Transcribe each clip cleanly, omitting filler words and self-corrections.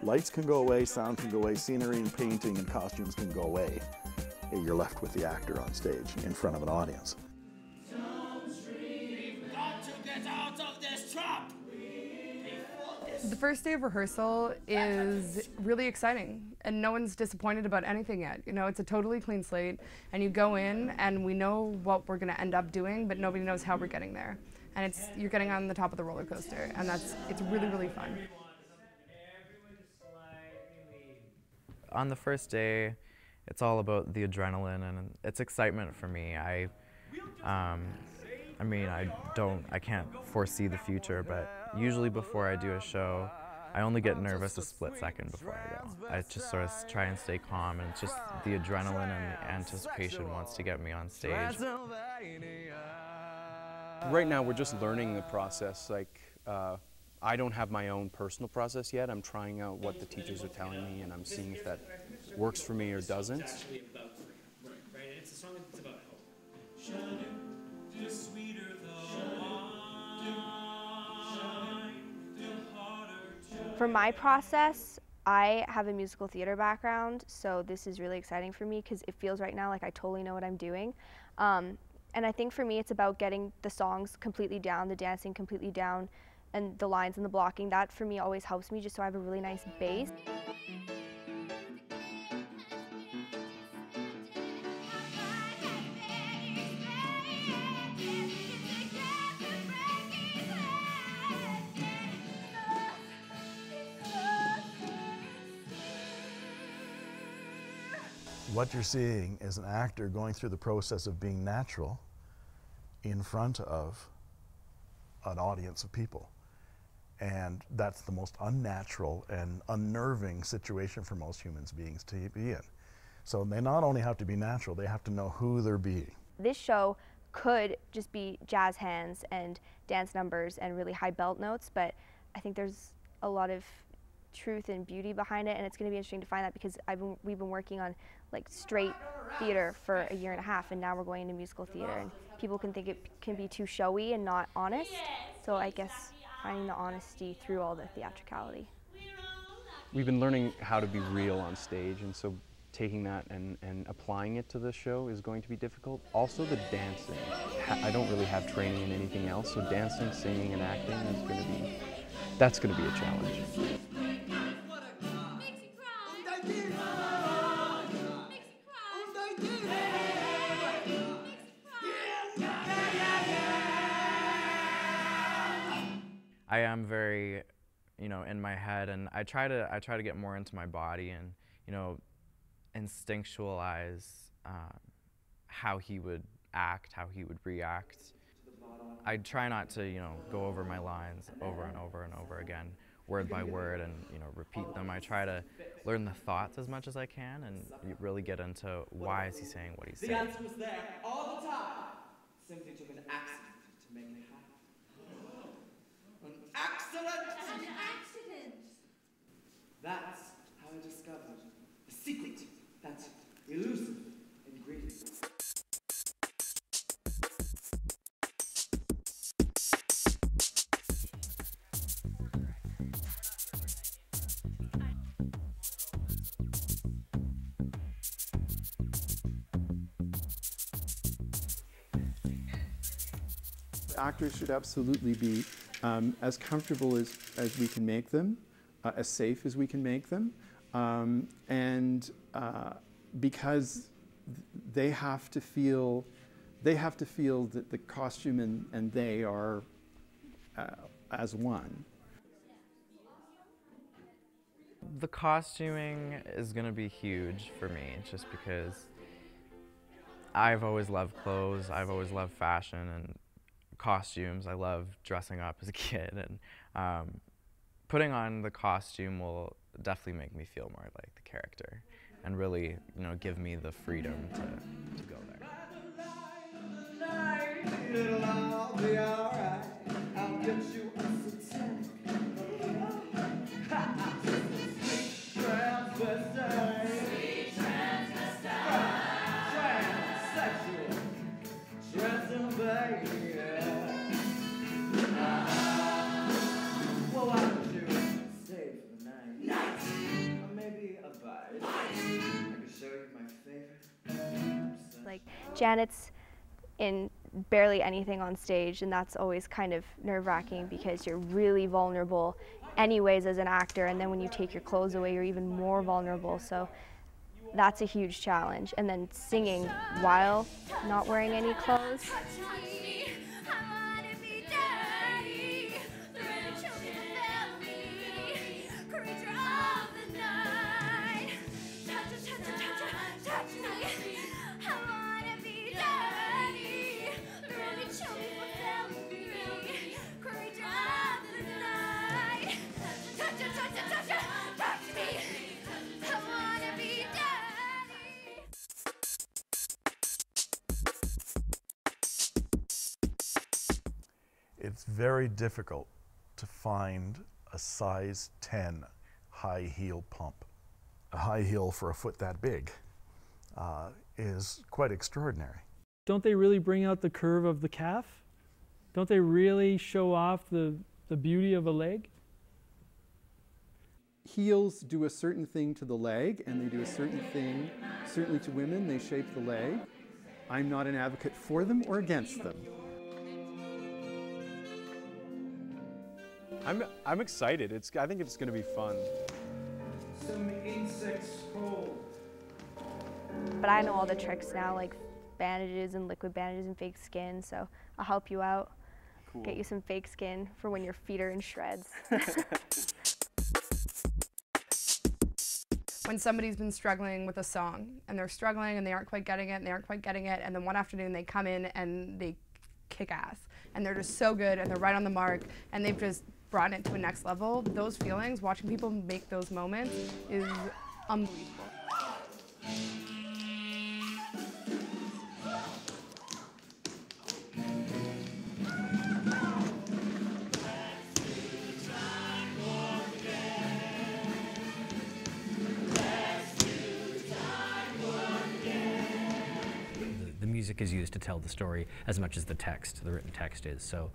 Lights can go away, sound can go away, scenery and painting and costumes can go away. You're left with the actor on stage in front of an audience. We've got to get out of this trap! The first day of rehearsal is really exciting, and no one's disappointed about anything yet. You know, it's a totally clean slate, and you go in and we know what we're going to end up doing, but nobody knows how we're getting there. And you're getting on the top of the roller coaster, and it's really, really fun. On the first day, it's all about the adrenaline and it's excitement for me. I can't foresee the future, but usually before I do a show, I only get nervous a split second before I go. I just sort of try and stay calm, and it's just the adrenaline and the anticipation wants to get me on stage. Right now we're just learning the process. I don't have my own personal process yet. I'm trying out what the teachers are telling me, and I'm seeing if that works for me or doesn't. It's a song that's about hope. For my process, I have a musical theater background, so this is really exciting for me because it feels right now like I totally know what I'm doing. And I think for me it's about getting the songs completely down, the dancing completely down, and the lines and the blocking. That for me always helps me just so I have a really nice base. What you're seeing is an actor going through the process of being natural in front of an audience of people. And that's the most unnatural and unnerving situation for most human beings to be in. So they not only have to be natural, they have to know who they're being. This show could just be jazz hands and dance numbers and really high belt notes, but I think there's a lot of truth and beauty behind it, and it's going to be interesting to find that because we've been working on like straight theater for a year and a half, and now we're going into musical theater, and people can think it can be too showy and not honest. So I guess finding the honesty through all the theatricality. We've been learning how to be real on stage, and so taking that and applying it to the show is going to be difficult. Also the dancing. I don't really have training in anything else, so dancing, singing, and acting is going to be, that's going to be a challenge. I am very, in my head, and I try to get more into my body and, instinctualize how he would act, how he would react. I try not to, go over my lines over and over and over again, word by word, and repeat them. I try to learn the thoughts as much as I can and really get into why is he saying what he's saying. The answer was there all the time. Simply took an accident to make it happen. An accident! An accident! That's how I discovered the secret, that elusive ingredient. Actors should absolutely be as comfortable as we can make them, as safe as we can make them, because they have to feel that the costume and they are as one. The costuming is going to be huge for me, just because I've always loved clothes, I've always loved fashion and costumes. I love dressing up as a kid, and putting on the costume will definitely make me feel more like the character and really, give me the freedom to go there. It'll all be alright. I'll get you a satanic. Sweet transvestite. Sweet transvestite. Transsexual. Transylvania. Well, why don't you stay for the night? night. Or maybe a bite. I could show you my favorite. Like, Janet's in barely anything on stage, and that's always kind of nerve-wracking because you're really vulnerable anyways as an actor, and then when you take your clothes away, you're even more vulnerable. So that's a huge challenge. And then singing while not wearing any clothes. It's very difficult to find a size 10 high heel pump. A high heel for a foot that big is quite extraordinary. Don't they really bring out the curve of the calf? Don't they really show off the beauty of a leg? Heels do a certain thing to the leg, and they do a certain thing, certainly to women, they shape the leg. I'm not an advocate for them or against them. I'm excited. I think it's going to be fun. Some insects crawl. But I know all the tricks now, like bandages and liquid bandages and fake skin, so I'll help you out. Cool. Get you some fake skin for when your feet are in shreds. When somebody's been struggling with a song and they're struggling and they aren't quite getting it and they aren't quite getting it, and then one afternoon they come in and they kick ass and they're just so good and they're right on the mark and they've just brought it to a next level. Those feelings, watching people make those moments, is unbelievable. The music is used to tell the story as much as the text, the written text is. So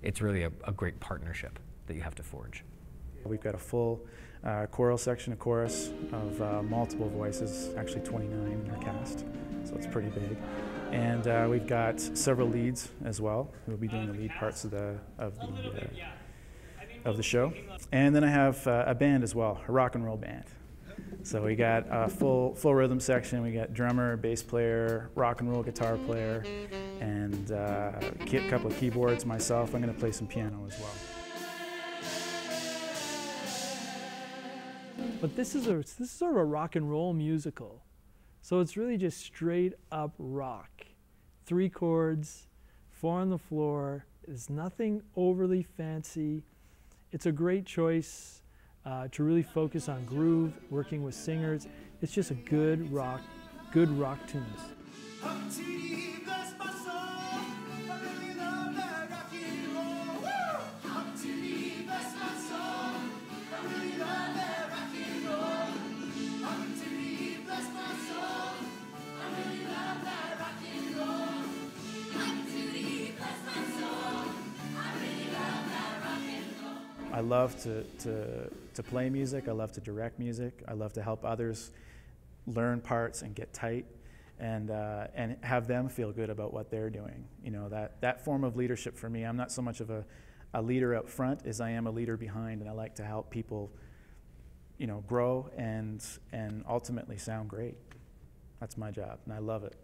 it's really a great partnership that you have to forge. We've got a full choral section, a chorus of multiple voices, actually 29 in our cast, so it's pretty big. And we've got several leads as well, who will be doing the lead parts of the show. And then I have a band as well, a rock and roll band. So we got a full rhythm section. We got drummer, bass player, rock and roll guitar player, and a couple of keyboards. Myself, I'm going to play some piano as well. But this is sort of a rock and roll musical. So it's really just straight up rock. 3 chords, 4 on the floor. There's nothing overly fancy. It's a great choice to really focus on groove, working with singers. It's just a good rock tunes. I love to play music, I love to direct music, I love to help others learn parts and get tight and have them feel good about what they're doing. You know, that form of leadership for me, I'm not so much of a leader up front as I am a leader behind, and I like to help people, you know, grow and ultimately sound great. That's my job, and I love it.